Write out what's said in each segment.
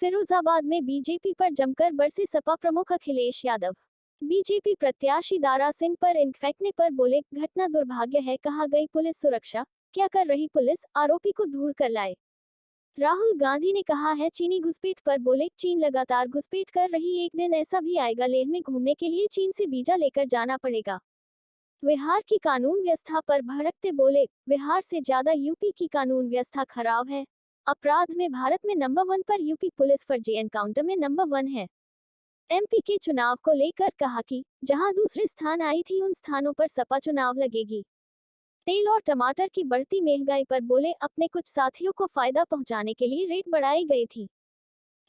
फिरोजाबाद में बीजेपी पर जमकर बरसे सपा प्रमुख अखिलेश यादव। बीजेपी प्रत्याशी दारा सिंह पर इंक फेंकने पर बोले, घटना दुर्भाग्य है, कहा गई पुलिस सुरक्षा क्या कर रही पुलिस, आरोपी को ढूंढ कर लाए। राहुल गांधी ने कहा है चीनी घुसपैठ पर बोले, चीन लगातार घुसपैठ कर रही, एक दिन ऐसा भी आएगा लेह में घूमने के लिए चीन से वीजा लेकर जाना पड़ेगा। बिहार की कानून व्यवस्था पर भड़कते बोले, बिहार से ज्यादा यूपी की कानून व्यवस्था खराब है। अपराध में भारत में नंबर 1 पर यूपी पुलिस फर्जी एनकाउंटर में नंबर 1 है। एमपी के चुनाव को लेकर कहा कि जहां दूसरे स्थान आई थी उन स्थानों पर सपा चुनाव लड़ेगी। तेल और टमाटर की बढ़ती महंगाई पर बोले, अपने कुछ साथियों को फायदा पहुंचाने के लिए रेट बढ़ाई गई थी।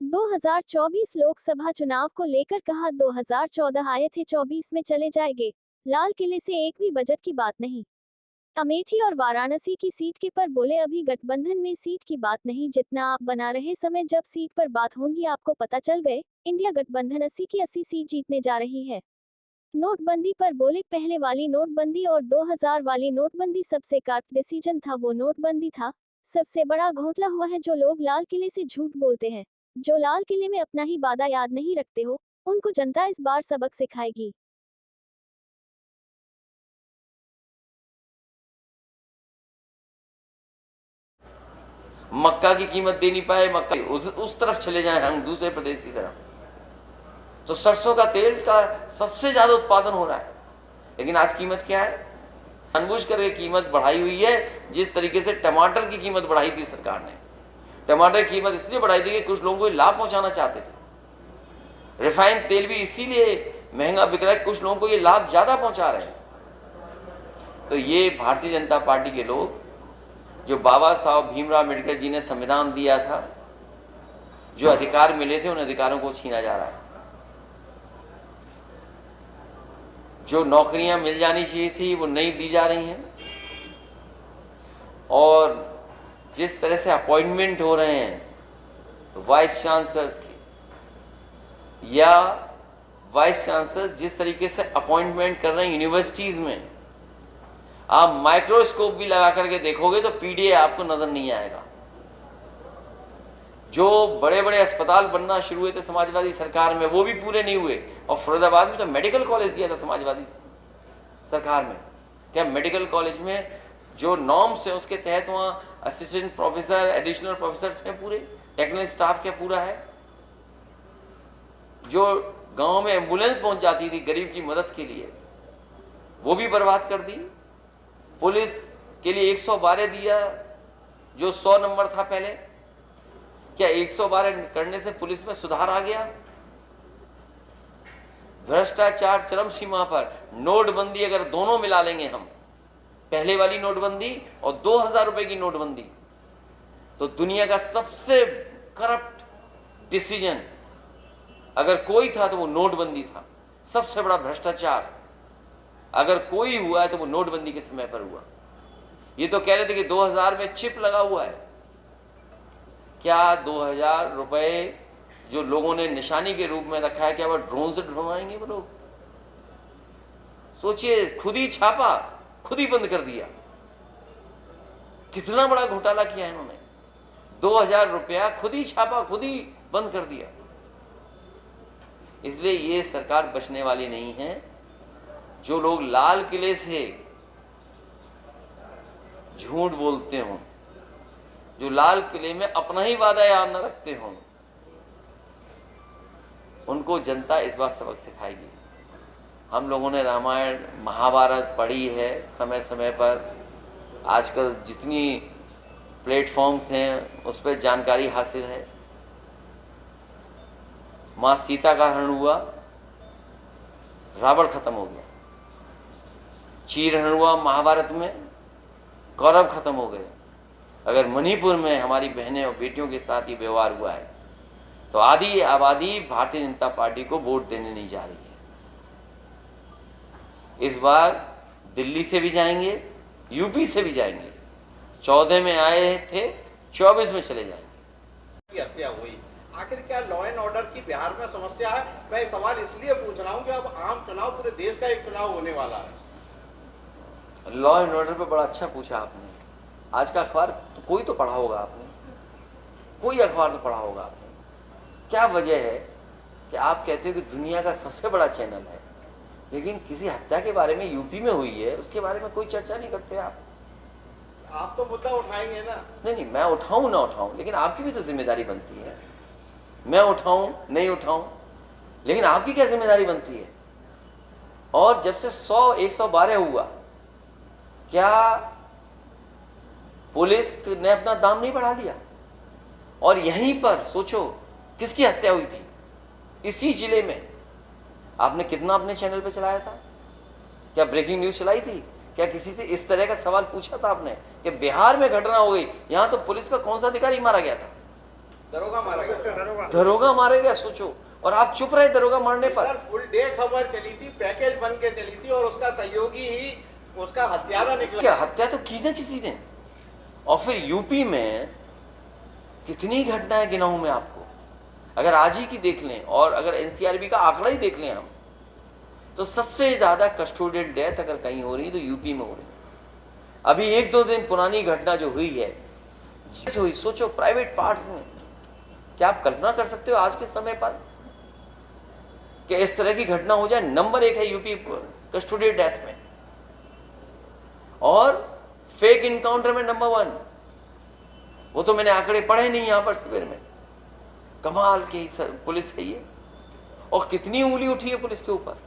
2024 लोकसभा चुनाव को लेकर कहा, 2014 आए थे, 24 में चले जाएंगे। लाल किले से एक भी बजट की बात नहीं। अमेठी और वाराणसी की सीट के पर बोले, अभी गठबंधन में सीट की बात नहीं, जितना आप बना रहे समय जब सीट पर बात होंगी आपको पता चल गए, इंडिया गठबंधन 80 की 80 सीट जीतने जा रही है। नोटबंदी पर बोले, पहले वाली नोटबंदी और 2000 वाली नोटबंदी सबसे करेक्ट डिसीजन था, वो नोटबंदी था। सबसे बड़ा घोटाला हुआ है जो लोग लाल किले से झूठ बोलते हैं, जो लाल किले में अपना ही वादा याद नहीं रखते हो, उनको जनता इस बार सबक सिखाएगी। मक्का की कीमत दे नहीं पाए, मक्का उस तरफ चले जाएं हम, दूसरे प्रदेश की तरफ। तो सरसों का तेल का सबसे ज्यादा उत्पादन हो रहा है, लेकिन आज कीमत क्या है? जानबूझ करके कीमत बढ़ाई हुई है। जिस तरीके से टमाटर की कीमत बढ़ाई थी सरकार ने, टमाटर की कीमत इसलिए बढ़ाई थी कि कुछ लोगों को लाभ पहुंचाना चाहते थे। रिफाइंड तेल भी इसीलिए महंगा बिक रहा है, कुछ लोगों को ये लाभ ज्यादा पहुंचा रहे हैं। तो ये भारतीय जनता पार्टी के लोग, जो बाबा साहब भीमराव अम्बेडकर जी ने संविधान दिया था, जो अधिकार मिले थे, उन अधिकारों को छीना जा रहा है। जो नौकरियां मिल जानी चाहिए थी वो नहीं दी जा रही हैं, और जिस तरह से अपॉइंटमेंट हो रहे हैं वाइस चांसलर्स की, या वाइस चांसलर्स जिस तरीके से अपॉइंटमेंट कर रहे हैं यूनिवर्सिटीज में, आप माइक्रोस्कोप भी लगा करके देखोगे तो पीडीए आपको नजर नहीं आएगा। जो बड़े बड़े अस्पताल बनना शुरू हुए थे समाजवादी सरकार में, वो भी पूरे नहीं हुए। और फिरोजाबाद में तो मेडिकल कॉलेज दिया था समाजवादी सरकार में। क्या मेडिकल कॉलेज में जो नॉर्म्स है उसके तहत वहां असिस्टेंट प्रोफेसर, एडिशनल प्रोफेसर हैं, पूरे टेक्निकल स्टाफ क्या पूरा है? जो गांव में एम्बुलेंस पहुंच जाती थी गरीब की मदद के लिए, वो भी बर्बाद कर दी। पुलिस के लिए 112 दिया, जो 100 नंबर था पहले। क्या 112 करने से पुलिस में सुधार आ गया? भ्रष्टाचार चरम सीमा पर। नोटबंदी अगर दोनों मिला लेंगे हम, पहले वाली नोटबंदी और 2000 रुपए की नोटबंदी, तो दुनिया का सबसे करप्ट डिसीजन अगर कोई था तो वो नोटबंदी था। सबसे बड़ा भ्रष्टाचार अगर कोई हुआ है तो वो नोटबंदी के समय पर हुआ। ये तो कह रहे थे कि 2000 में चिप लगा हुआ है। क्या 2000 रुपए जो लोगों ने निशानी के रूप में रखा है, क्या वो ड्रोन से ढूंढवाएंगे वो लोग? सोचिए, खुद ही छापा, खुद ही बंद कर दिया। कितना बड़ा घोटाला किया इन्होंने। 2000 रुपया खुद ही छापा, खुद ही बंद कर दिया। इसलिए ये सरकार बचने वाली नहीं है। जो लोग लाल किले से झूठ बोलते हों, जो लाल किले में अपना ही वादा याद न रखते हों, उनको जनता इस बार सबक सिखाएगी। हम लोगों ने रामायण महाभारत पढ़ी है समय समय पर। आजकल जितनी प्लेटफॉर्म्स हैं उस पर जानकारी हासिल है। मां सीता का हरण हुआ, रावण खत्म हो गया। चीरहरण हुआ महाभारत में, कौरव खत्म हो गए। अगर मणिपुर में हमारी बहनें और बेटियों के साथ ये व्यवहार हुआ है, तो आधी आबादी भारतीय जनता पार्टी को वोट देने नहीं जा रही है। इस बार दिल्ली से भी जाएंगे, यूपी से भी जाएंगे। 14 में आए थे, 24 में चले जाएंगे। हत्या हुई, आखिर क्या लॉ एंड ऑर्डर की बिहार में समस्या है? मैं सवाल इसलिए पूछ रहा हूं कि अब आम चुनाव, पूरे देश का एक चुनाव होने वाला है। लॉ एंड ऑर्डर पे बड़ा अच्छा पूछा आपने। आज का अखबार तो कोई तो पढ़ा होगा आपने, कोई अखबार तो पढ़ा होगा आपने। क्या वजह है कि आप कहते हो कि दुनिया का सबसे बड़ा चैनल है, लेकिन किसी हत्या के बारे में यूपी में हुई है उसके बारे में कोई चर्चा नहीं करते आप तो मुद्दा उठाएंगे ना। नहीं, मैं उठाऊं ना उठाऊं, लेकिन आपकी भी तो जिम्मेदारी बनती है। मैं उठाऊं नहीं उठाऊं, लेकिन आपकी क्या जिम्मेदारी बनती है। और जब से 112 हुआ, क्या पुलिस ने अपना दाम नहीं बढ़ा दिया? और यहीं पर सोचो किसकी हत्या हुई थी, इसी जिले में। आपने कितना अपने चैनल पे चलाया था? क्या ब्रेकिंग न्यूज चलाई थी? क्या किसी से इस तरह का सवाल पूछा था आपने कि बिहार में घटना हो गई, यहां तो पुलिस का कौन सा अधिकारी मारा गया था? दरोगा मारा गया। दरोगा मारे गया, सोचो। और आप चुप रहे दरोगा मारने पर। सर फुल डे खबर चली थी, पैकेज बन के चली थी, और उसका सहयोगी ही उसका हत्यारा निकला। क्या हत्या तो की ना किसी ने। और फिर यूपी में कितनी घटनाएं गिनाऊं मैं आपको, अगर आज ही की देख लें और अगर एनसीआरबी का आंकड़ा ही देख लें हम, तो सबसे ज्यादा कस्टोडियल डेथ अगर कहीं हो रही तो यूपी में हो रही। अभी 1-2 दिन पुरानी घटना जो हुई है, जैसे हुई, सोचो प्राइवेट पार्ट्स में। क्या आप कल्पना कर सकते हो आज के समय पर कि इस तरह की घटना हो जाए? नंबर 1 है यूपी कस्टोडियल डेथ में, और फेक इनकाउंटर में नंबर 1। वो तो मैंने आंकड़े पढ़े नहीं यहां पर शिविर में। कमाल की पुलिस है ये। और कितनी उंगली उठी है पुलिस के ऊपर।